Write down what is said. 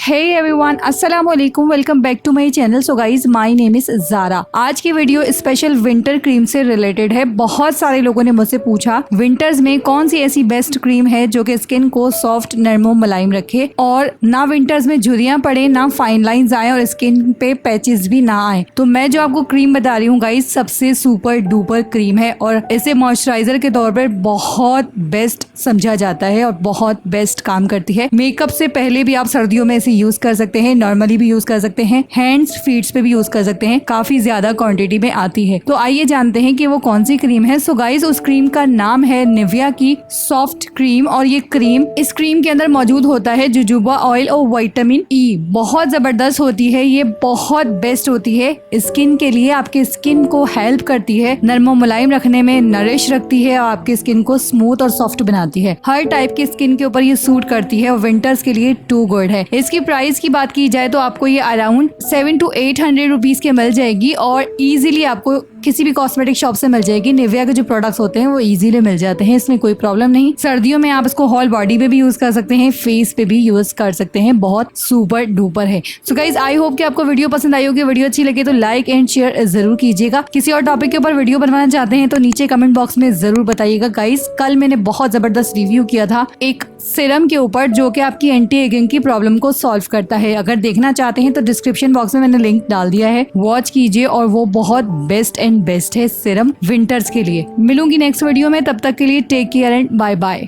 हे everyone, अस्सलाम वालेकुम, welcome back to my channel. So guys, my name is Zara. आज की वीडियो स्पेशल विंटर क्रीम से रिलेटेड है। बहुत सारे लोगों ने मुझसे पूछा विंटर्स में कौन सी ऐसी बेस्ट क्रीम है जो कि स्किन को सॉफ्ट, नरम और मुलायम रखे और ना विंटर्स में झुर्रियां पड़े, ना फाइन लाइंस आए और स्किन पे पैचेस भी ना आए। तो मैं जो आपको क्रीम बता रही हूँ गाइज, सबसे सुपर डुपर क्रीम है और इसे मॉइस्चराइजर के तौर पर बहुत बेस्ट समझा जाता है और बहुत बेस्ट काम करती है। मेकअप से पहले भी आप सर्दियों में यूज कर सकते हैं, नॉर्मली भी यूज कर सकते हैं, हैंड्स फीट्स पे भी यूज कर सकते हैं। काफी ज्यादा क्वांटिटी में आती है। तो आइए जानते हैं कि वो कौन सी क्रीम है। सो गाइस, उस क्रीम का नाम है निविया की सॉफ्ट क्रीम और ये क्रीम, इस क्रीम के अंदर मौजूद होता है जुजुबा ऑयल और विटामिन ई। बहुत जबरदस्त होती है, ये बहुत बेस्ट होती है स्किन के लिए। आपके स्किन को हेल्प करती है, नरम और मुलायम रखने में नरिश रखती है और आपके स्किन को स्मूथ और सॉफ्ट बनाती है। हर टाइप की स्किन के ऊपर ये सूट करती है और विंटर्स के लिए टू गुड है। इसकी प्राइस की बात की जाए तो आपको ये अराउंड 700 to 800 रुपीज के मिल जाएगी और इजीली आपको किसी भी कॉस्मेटिक शॉप से मिल जाएगी। निविया के जो प्रोडक्ट्स होते हैं वो इजीली मिल जाते हैं, इसमें कोई प्रॉब्लम नहीं। सर्दियों में आप इसको होल बॉडी पे भी यूज कर सकते हैं, फेस पे भी यूज कर सकते हैं। बहुत सुपर डुपर है। सो गाइज, आई होप कि आपको वीडियो पसंद आई होगी। वीडियो अच्छी लगे तो लाइक एंड शेयर जरूर कीजिएगा। किसी और टॉपिक के ऊपर वीडियो बनवाना चाहते हैं तो नीचे कमेंट बॉक्स में जरूर बताइएगा। गाइज, कल मैंने बहुत जबरदस्त रिव्यू किया था एक सीरम के ऊपर जो कि आपकी एंटी एजिंग की प्रॉब्लम को सॉल्व करता है। अगर देखना चाहते हैं तो डिस्क्रिप्शन बॉक्स में मैंने लिंक डाल दिया है, वॉच कीजिए। और वो बहुत बेस्ट एंड बेस्ट है सीरम विंटर्स के लिए। मिलूंगी नेक्स्ट वीडियो में, तब तक के लिए take care and bye bye.